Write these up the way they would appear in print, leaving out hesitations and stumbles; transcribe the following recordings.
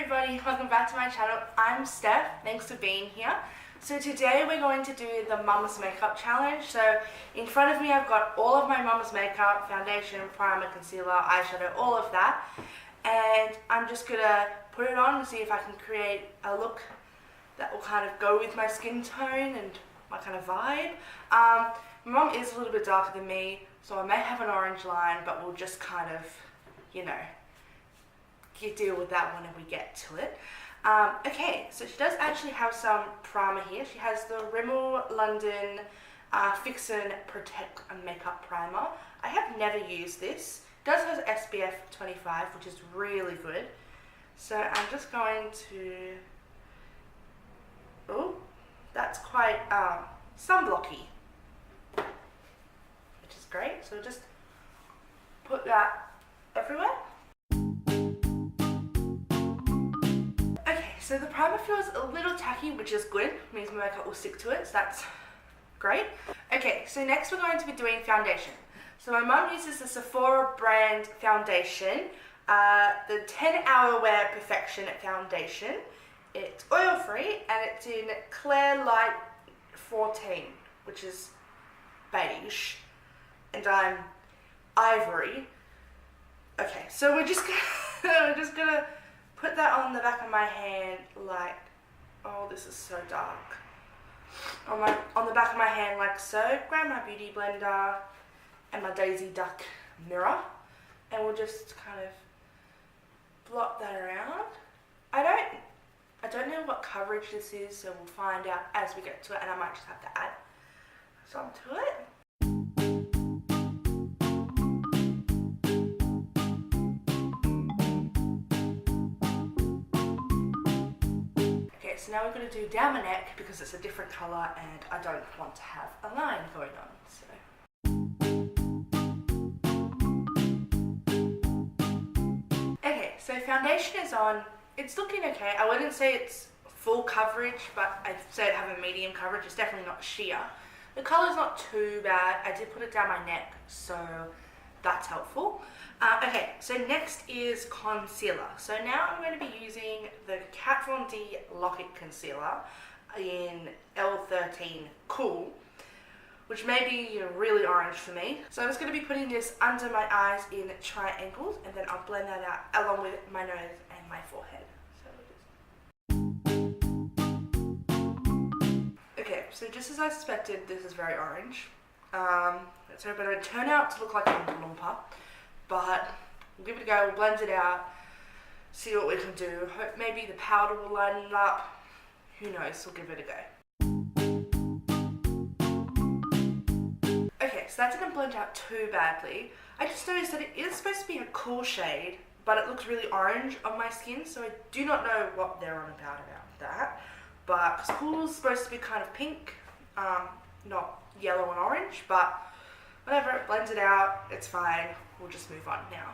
everybody, welcome back to my channel. I'm Steph, thanks for being here. So today we're going to do the Mum's Makeup Challenge. So in front of me I've got all of my Mum's makeup, foundation, primer, concealer, eyeshadow, all of that. And I'm just gonna put it on and see if I can create a look that will kind of go with my skin tone and my kind of vibe. My mum is a little bit darker than me, so I may have an orange line, but we'll just kind of, you know, deal with that when we get to it. Okay, so she does actually have some primer here. She has the Rimmel London Fix and Protect Makeup Primer. I have never used this. It does have SPF 25, which is really good. So I'm just going to... Oh, that's quite sunblocky, which is great. So just put that everywhere. So the primer feels a little tacky, which is good. It means my makeup will stick to it, so that's great. Okay, so next we're going to be doing foundation. So my mum uses the Sephora brand foundation, the 10-Hour Wear Perfection foundation. It's oil-free and it's in Clear Light 14, which is beige, and I'm ivory. Okay, so we're just gonna put that on the back of my hand like, oh, this is so dark. On the back of my hand like so. Grab my beauty blender and my Daisy Duck mirror, and we'll just kind of blot that around. I don't know what coverage this is, so we'll find out as we get to it, and I might just have to add some to it. So now we're going to do down my neck because it's a different colour and I don't want to have a line going on. So. Okay, so foundation is on. It's looking okay. I wouldn't say it's full coverage, but I'd say it have a medium coverage. It's definitely not sheer. The colour's not too bad. I did put it down my neck, so that's helpful. Okay, so next is concealer. So now I'm going to be using the Kat Von D Lock-It Concealer in L13 Cool, which may be really orange for me. So I'm just going to be putting this under my eyes in triangles, and then I'll blend that out along with my nose and my forehead. Okay, so just as I suspected, this is very orange. Let's hope it don't turn out to look like a lumpa. But we'll give it a go, we'll blend it out, see what we can do. Hope maybe the powder will line it up. Who knows, we'll give it a go. Okay, so that didn't blend out too badly. I just noticed that it is supposed to be a cool shade, but it looks really orange on my skin, so I do not know what they're on about that. But because cool is supposed to be kind of pink, not yellow and orange, but whatever, it blends it out, it's fine. We'll just move on now.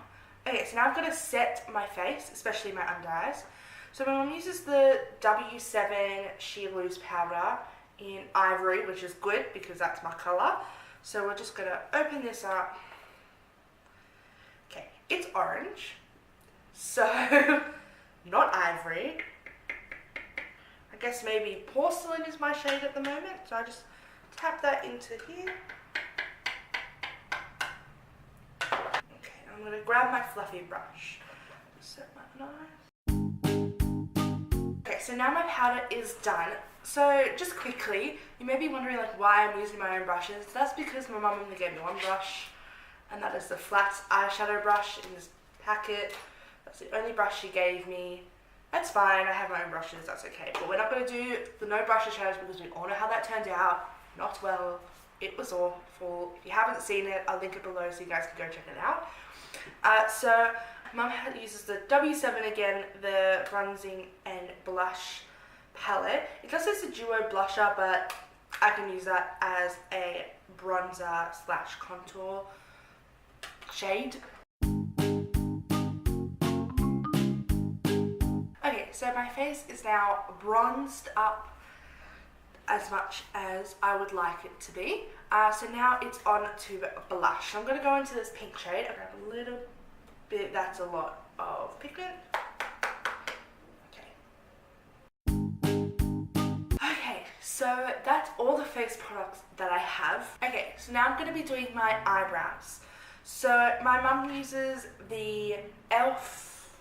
Okay, so now I've got to set my face, especially my under eyes. So my mum uses the W7 Sheer Loose Powder in Ivory, which is good because that's my colour. So we're just going to open this up. Okay, it's orange, so not ivory. I guess maybe porcelain is my shade at the moment, so I just tap that into here. I'm going to grab my fluffy brush, set my eyes. Okay, so now my powder is done. So just quickly, you may be wondering like why I'm using my own brushes. That's because my mum only gave me one brush, and that is the flat eyeshadow brush in this packet. That's the only brush she gave me. That's fine, I have my own brushes, that's okay. But we're not going to do the no brush eyeshadows because we all know how that turned out. Not well. It was awful. If you haven't seen it, I'll link it below so you guys can go check it out. So mum uses the W7 again, the bronzing and blush palette. It does say it's a duo blusher, but I can use that as a bronzer / contour shade. Okay, so my face is now bronzed up as much as I would like it to be. So now it's on to blush. I'm going to go into this pink shade. I grab a little bit, that's a lot of pigment. So that's all the face products that I have. Okay, so now I'm going to be doing my eyebrows. So my mum uses the e.l.f.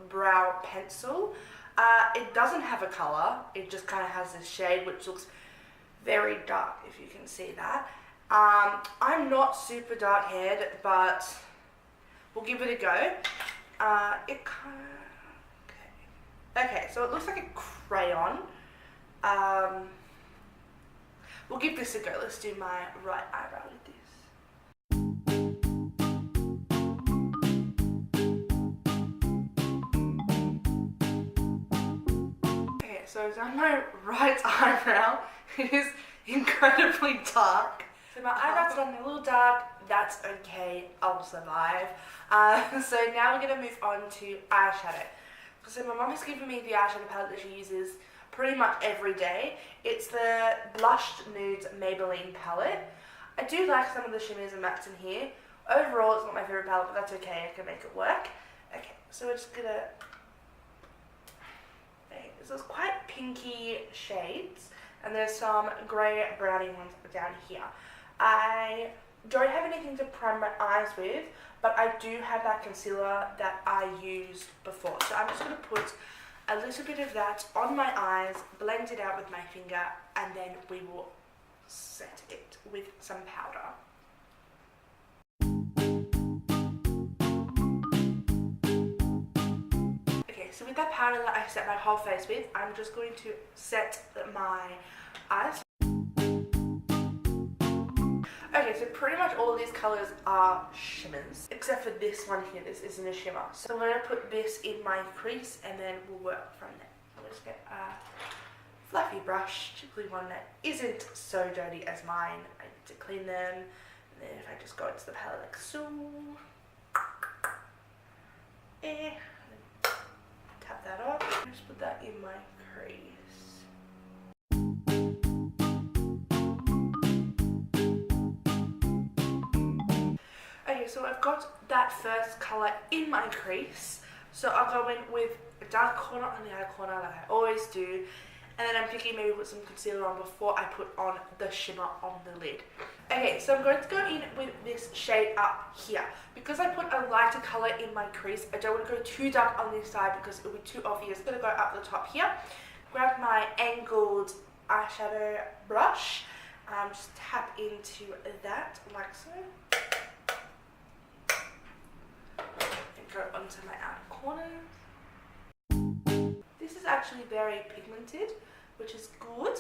brow pencil. It doesn't have a colour, it just kind of has this shade which looks very dark, if you can see that. I'm not super dark haired, but we'll give it a go. It kind of... Okay, so it looks like a crayon. We'll give this a go. Let's do my right eyebrow with this. Okay, so I've done my right eyebrow. It is incredibly dark. So my eyebrows done a little dark. That's okay. I'll survive. So now we're going to move on to eyeshadow. So my mum has given me the eyeshadow palette that she uses pretty much every day. It's the Blushed Nudes Maybelline palette. I do like some of the shimmers and mattes in here. Overall, it's not my favourite palette, but that's okay. I can make it work. Okay, so we're just gonna... Okay, so it's quite pinky shades, and there's some grey brownie ones down here. I don't have anything to prime my eyes with, but I do have that concealer that I used before. So I'm just going to put a little bit of that on my eyes, blend it out with my finger, and then we will set it with some powder. Okay, so with that powder that I set my whole face with, I'm just going to set my eyes. Okay, so pretty much all of these colours are shimmers, except for this one here. This isn't a shimmer. So I'm going to put this in my crease and then we'll work from there. I'll just get a fluffy brush, typically one that isn't so dirty as mine. I need to clean them. And then if I just go into the palette like so. Tap that off. Just put that in my crease. So I've got that first colour in my crease, so I'll go in with a dark corner on the outer corner like I always do, and then I'm picking maybe put some concealer on before I put on the shimmer on the lid. Okay, so I'm going to go in with this shade up here. Because I put a lighter colour in my crease, I don't want to go too dark on this side because it'll be too obvious. I'm going to go up the top here, grab my angled eyeshadow brush, just tap into that like so. Go onto my outer corners. This is actually very pigmented, which is good.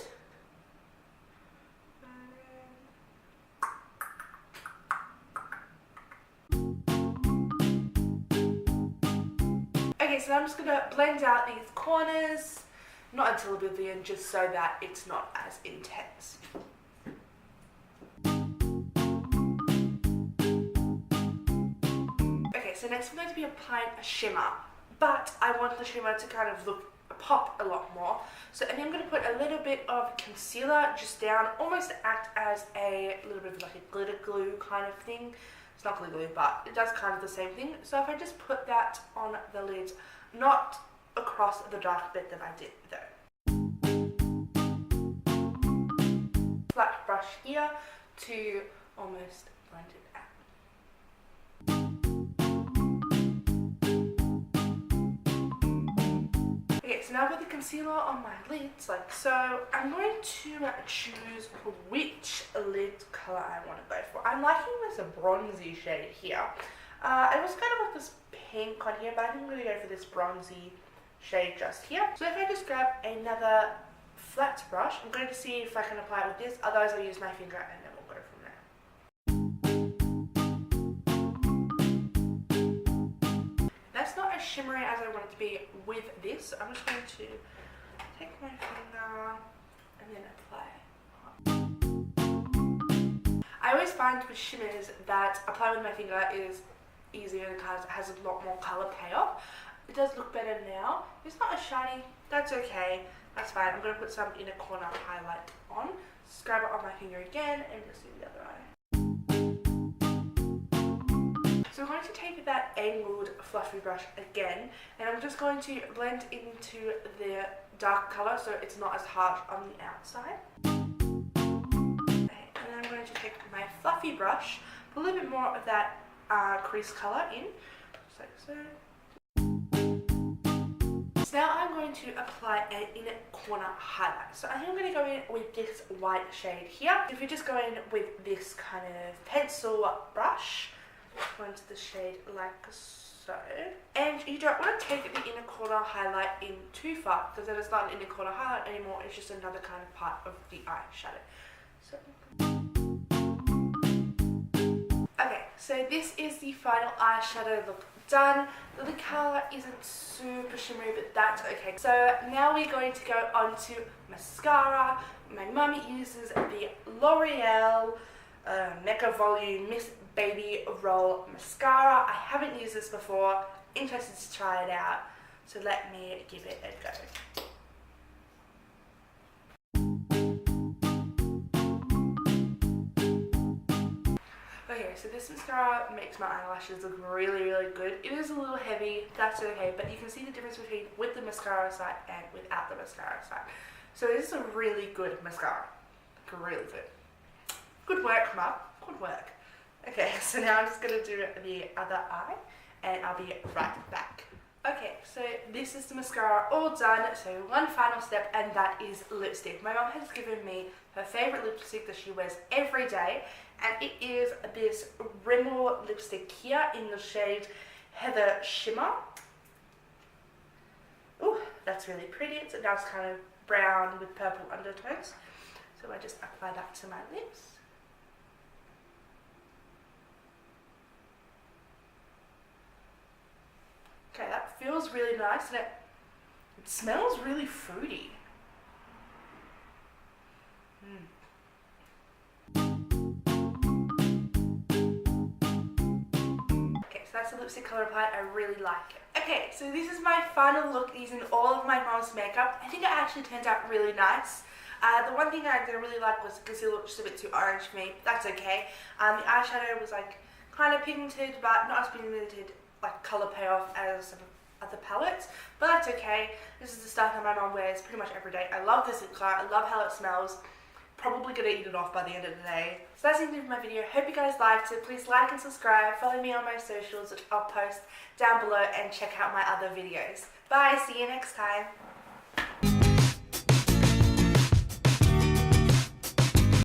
Okay, so I'm just going to blend out these corners, not until oblivion, just so that it's not as intense. So next I'm going to be applying a shimmer, but I want the shimmer to kind of pop a lot more. So I think I'm going to put a little bit of concealer just down, almost act as a little bit of like a glitter glue kind of thing. It's not glitter glue, but it does kind of the same thing. So if I just put that on the lid, not across the dark bit that I did though. Flat brush here to almost blend it out. Okay, so now I've got the concealer on my lids, like so. I'm going to choose which lid colour I want to go for. I'm liking this bronzy shade here. I was kind of like this pink on here, but I think I'm going to go for this bronzy shade just here. So if I just grab another flat brush, I'm going to see if I can apply it with this. Otherwise I'll use my finger and then we'll go from there. That's not as shimmery as I want it to be with this. So I'm just going to take my finger and then apply. I always find with shimmers that applying with my finger is easier because it has a lot more colour payoff. It does look better now. It's not as shiny. That's okay. That's fine. I'm going to put some inner corner highlight on. Just grab it on my finger again and just do the other eye. So we're going to take that angled fluffy brush again, and I'm just going to blend into the dark colour so it's not as harsh on the outside. Okay, and then I'm going to take my fluffy brush, put a little bit more of that crease colour in, just like so. So now I'm going to apply an inner corner highlight. So I think I'm going to go in with this white shade here. If you just go in with this kind of pencil brush, go into the shade like so. And you don't want to take the inner corner highlight in too far, because then it's not an inner corner highlight anymore, it's just another kind of part of the eyeshadow. So. Okay, so this is the final eyeshadow look done. The colour isn't super shimmery, but that's okay. So now we're going to go on to mascara. My mum uses the L'Oreal Mega Volume Miss Baby Roll Mascara. I haven't used this before, interested to try it out, so let me give it a go. Okay, so this mascara makes my eyelashes look really, really good. It is a little heavy, that's okay, but you can see the difference between with the mascara side and without the mascara side. So this is a really good mascara, like really good. Good work, Mum, good work. Okay, so now I'm just going to do the other eye, and I'll be right back. Okay, so this is the mascara all done, so one final step, and that is lipstick. My mum has given me her favourite lipstick that she wears every day, and it is this Rimmel lipstick here in the shade Heather Shimmer. Ooh, that's really pretty. It's a nice kind of brown with purple undertones. So I just apply that to my lips. Okay, that feels really nice, and it smells really fruity. Okay, so that's the lipstick colour applied. I really like it. Okay, so this is my final look using all of my mom's makeup. I think it actually turned out really nice. The one thing I didn't really like was the concealer looked just a bit too orange for me, but that's okay. The eyeshadow was like kind of pigmented, but not as pigmented like colour payoff as some other palettes, but that's okay. This is the stuff that my mum wears pretty much every day. I love this lip color, I love how it smells. Probably gonna eat it off by the end of the day. So that's the end of my video. Hope you guys liked it. Please like and subscribe, follow me on my socials, which I'll post down below, and check out my other videos. Bye, see you next time.